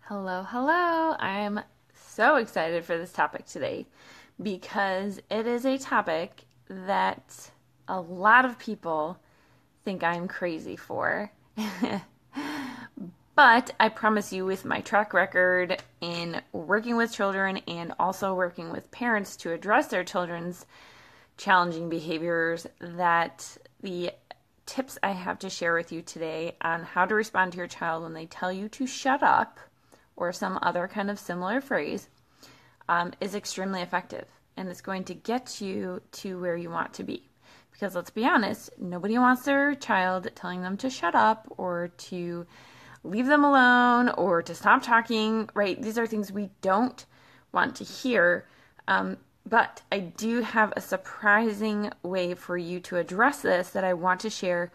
Hello, hello. I'm so excited for this topic today because it is a topic that a lot of people think I'm crazy for. But I promise you, with my track record in working with children and also working with parents to address their children's challenging behaviors, that the tips I have to share with you today on how to respond to your child when they tell you to shut up or some other kind of similar phrase is extremely effective, and it's going to get you to where you want to be. Because let's be honest, nobody wants their child telling them to shut up or to leave them alone or to stop talking, right? These are things we don't want to hear. But I do have a surprising way for you to address this that I want to share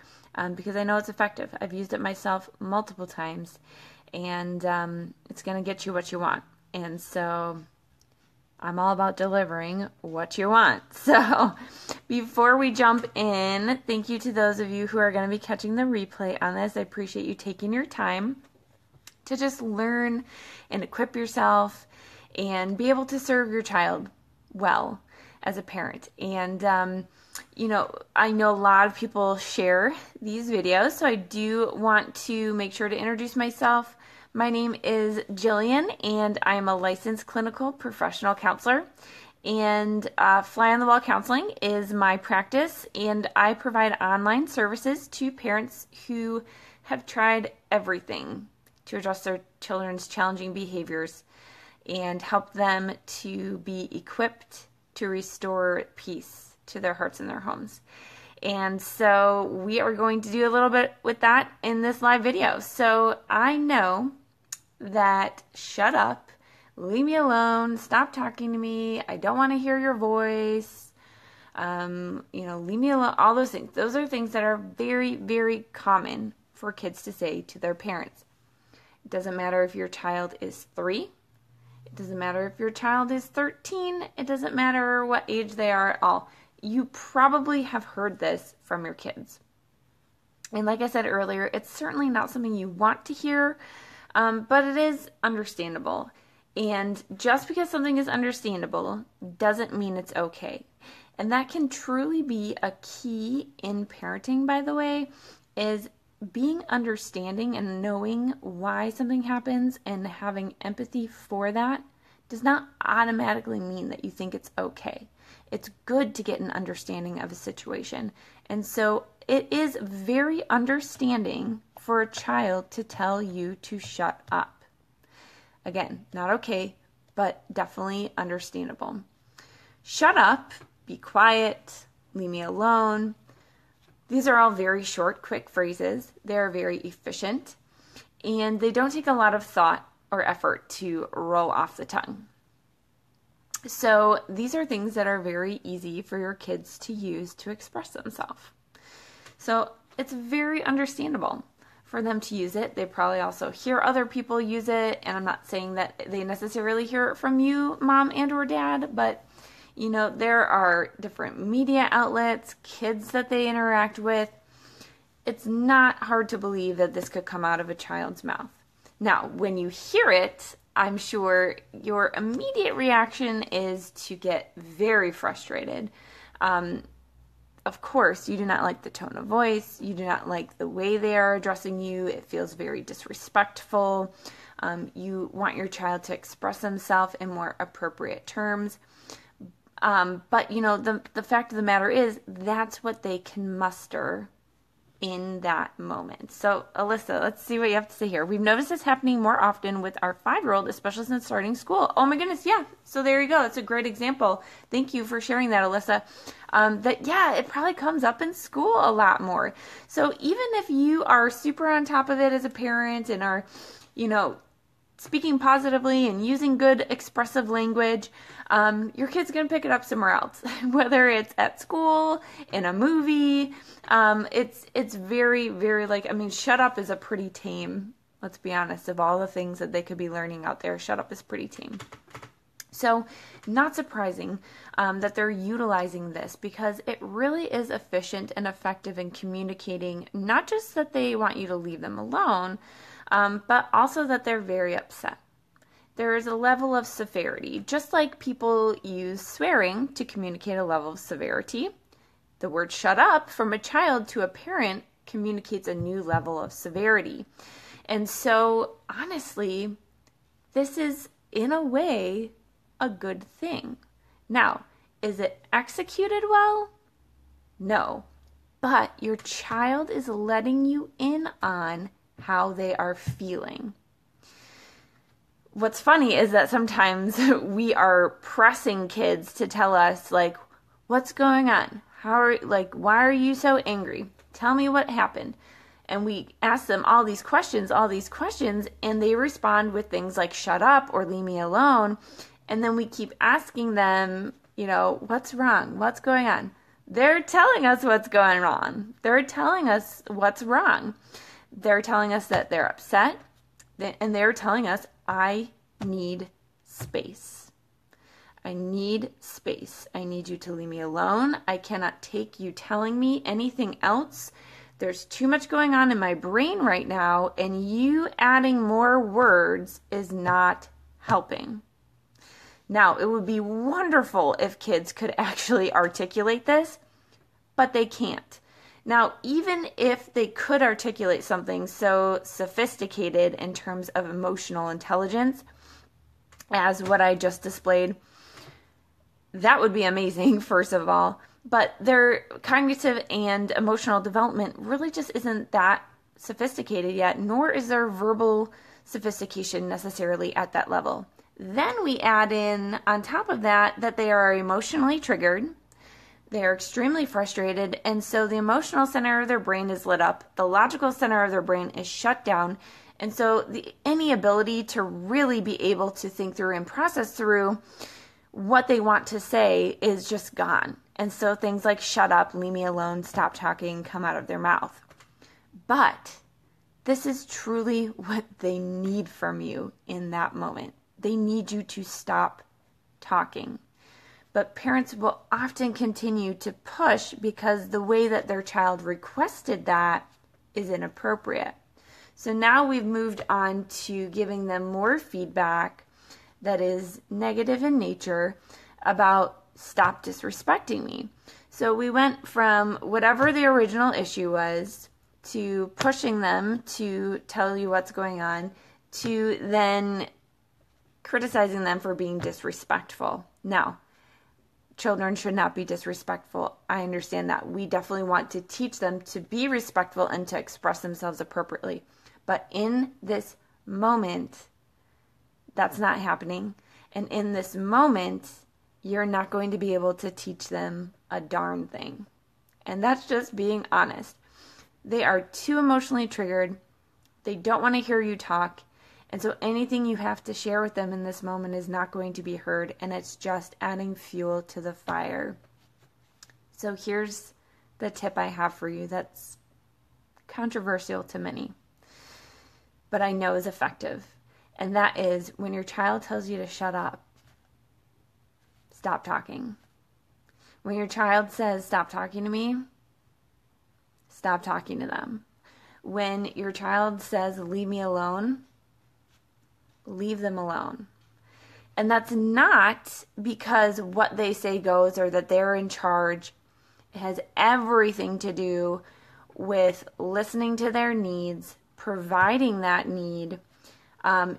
because I know it's effective. I've used it myself multiple times, and it's going to get you what you want. And so I'm all about delivering what you want. So before we jump in, thank you to those of you who are going to be catching the replay on this. I appreciate you taking your time to just learn and equip yourself and be able to serve your child well as a parent. And I know a lot of people share these videos, so I do want to make sure to introduce myself. My name is Jillian, and I am a licensed clinical professional counselor. And Fly on the Wall Counseling is my practice, and I provide online services to parents who have tried everything to address their children's challenging behaviors and help them to be equipped to restore peace to their hearts and their homes. And so we are going to do a little bit with that in this live video. So I know that shut up, leave me alone, stop talking to me, I don't want to hear your voice, leave me alone, all those things. Those are things that are very, very common for kids to say to their parents. It doesn't matter if your child is 3. It doesn't matter if your child is 13. It doesn't matter what age they are at all. You probably have heard this from your kids. And like I said earlier, it's certainly not something you want to hear, but it is understandable. And just because something is understandable doesn't mean it's okay. And that can truly be a key in parenting, by the way, is being understanding and knowing why something happens and having empathy for that does not automatically mean that you think it's okay. It's good to get an understanding of a situation. And so it is very understanding for a child to tell you to shut up. Again, not okay, but definitely understandable. Shut up, be quiet, leave me alone. These are all very short, quick phrases. They're very efficient, and they don't take a lot of thought or effort to roll off the tongue. So these are things that are very easy for your kids to use to express themselves. So it's very understandable for them to use it. They probably also hear other people use it, and I'm not saying that they necessarily hear it from you, mom and or dad, but there are different media outlets, kids that they interact with. It's not hard to believe that this could come out of a child's mouth. Now, when you hear it, I'm sure your immediate reaction is to get very frustrated. Of course, you do not like the tone of voice. You do not like the way they are addressing you. It feels very disrespectful. You want your child to express themselves in more appropriate terms. But the fact of the matter is that's what they can muster in that moment. So Alyssa, let's see what you have to say here. We've noticed this happening more often with our 5-year-old, especially since starting school. Oh my goodness, yeah. So there you go. That's a great example. Thank you for sharing that, Alyssa. It probably comes up in school a lot more. So even if you are super on top of it as a parent and are, speaking positively and using good expressive language, your kid's going to pick it up somewhere else, whether it's at school, in a movie. It's very, very shut up is a pretty tame, let's be honest, of all the things that they could be learning out there, shut up is pretty tame. So not surprising that they're utilizing this because it really is efficient and effective in communicating, not just that they want you to leave them alone, but also that they're very upset. There is a level of severity. Just like people use swearing to communicate a level of severity, the word shut up from a child to a parent communicates a new level of severity. And so, honestly, this is, in a way, a good thing. Now, is it executed well? No. But your child is letting you in on how they are feeling. What's funny is that sometimes we are pressing kids to tell us, like, what's going on? Why are you so angry? Tell me what happened. And we ask them all these questions, and they respond with things like shut up or leave me alone. And then we keep asking them, what's wrong? What's going on? They're telling us what's going on. They're telling us what's wrong. They're telling us that they're upset, and they're telling us, I need space. I need space. I need you to leave me alone. I cannot take you telling me anything else. There's too much going on in my brain right now, and you adding more words is not helping. Now, it would be wonderful if kids could actually articulate this, but they can't. Now, even if they could articulate something so sophisticated in terms of emotional intelligence as what I just displayed, that would be amazing, first of all. But their cognitive and emotional development really just isn't that sophisticated yet, nor is their verbal sophistication necessarily at that level. Then we add in, on top of that they are emotionally triggered. They are extremely frustrated, and so the emotional center of their brain is lit up. The logical center of their brain is shut down, and so any ability to really be able to think through and process through what they want to say is just gone. And so things like shut up, leave me alone, stop talking come out of their mouth. But this is truly what they need from you in that moment. They need you to stop talking. But parents will often continue to push because the way that their child requested that is inappropriate. So now we've moved on to giving them more feedback that is negative in nature about stop disrespecting me. So we went from whatever the original issue was to pushing them to tell you what's going on to then criticizing them for being disrespectful. Now, children should not be disrespectful. I understand that. We definitely want to teach them to be respectful and to express themselves appropriately. But in this moment, that's not happening. And in this moment, you're not going to be able to teach them a darn thing. And that's just being honest. They are too emotionally triggered. They don't want to hear you talk. And so anything you have to share with them in this moment is not going to be heard, and it's just adding fuel to the fire. So here's the tip I have for you that's controversial to many, but I know is effective. And that is, when your child tells you to shut up, stop talking. When your child says, stop talking to me, stop talking to them. When your child says, leave me alone, leave them alone. And that's not because what they say goes or that they're in charge. It has everything to do with listening to their needs, providing that need.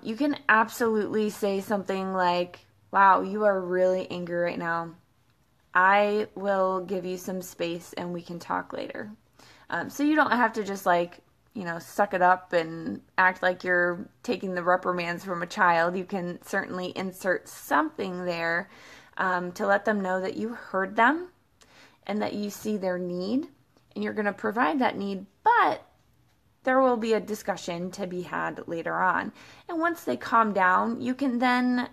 You can absolutely say something like, wow, you are really angry right now. I will give you some space and we can talk later. So you don't have to just suck it up and act like you're taking the reprimands from a child. You can certainly insert something there to let them know that you heard them and that you see their need and you're going to provide that need, but there will be a discussion to be had later on. And once they calm down, you can then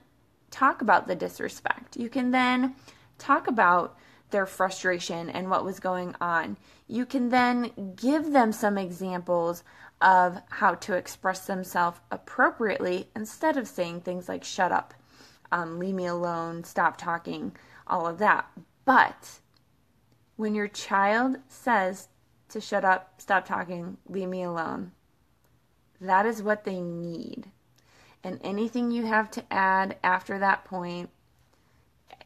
talk about the disrespect. You can then talk about their frustration and what was going on. You can then give them some examples of how to express themselves appropriately instead of saying things like shut up, leave me alone, stop talking, all of that. But when your child says to shut up, stop talking, leave me alone, That is what they need. And anything you have to add after that point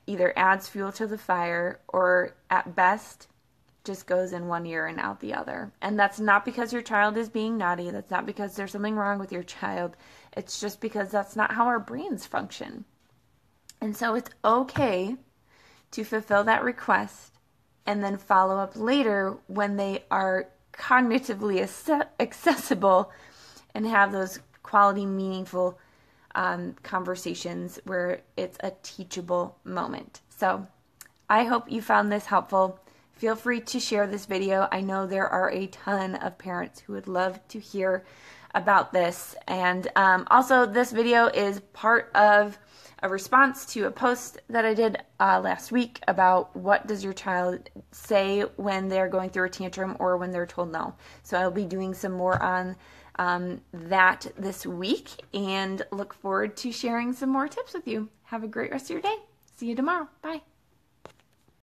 either adds fuel to the fire or at best just goes in one ear and out the other. And that's not because your child is being naughty. That's not because there's something wrong with your child. It's just because that's not how our brains function. And so it's okay to fulfill that request and then follow up later when they are cognitively accessible and have those quality, meaningful conversations where it's a teachable moment. So I hope you found this helpful. Feel free to share this video. I know there are a ton of parents who would love to hear about this. And also, this video is part of a response to a post that I did last week about what does your child say when they're going through a tantrum or when they're told no. So I'll be doing some more on that this week and look forward to sharing some more tips with you. Have a great rest of your day. See you tomorrow. Bye.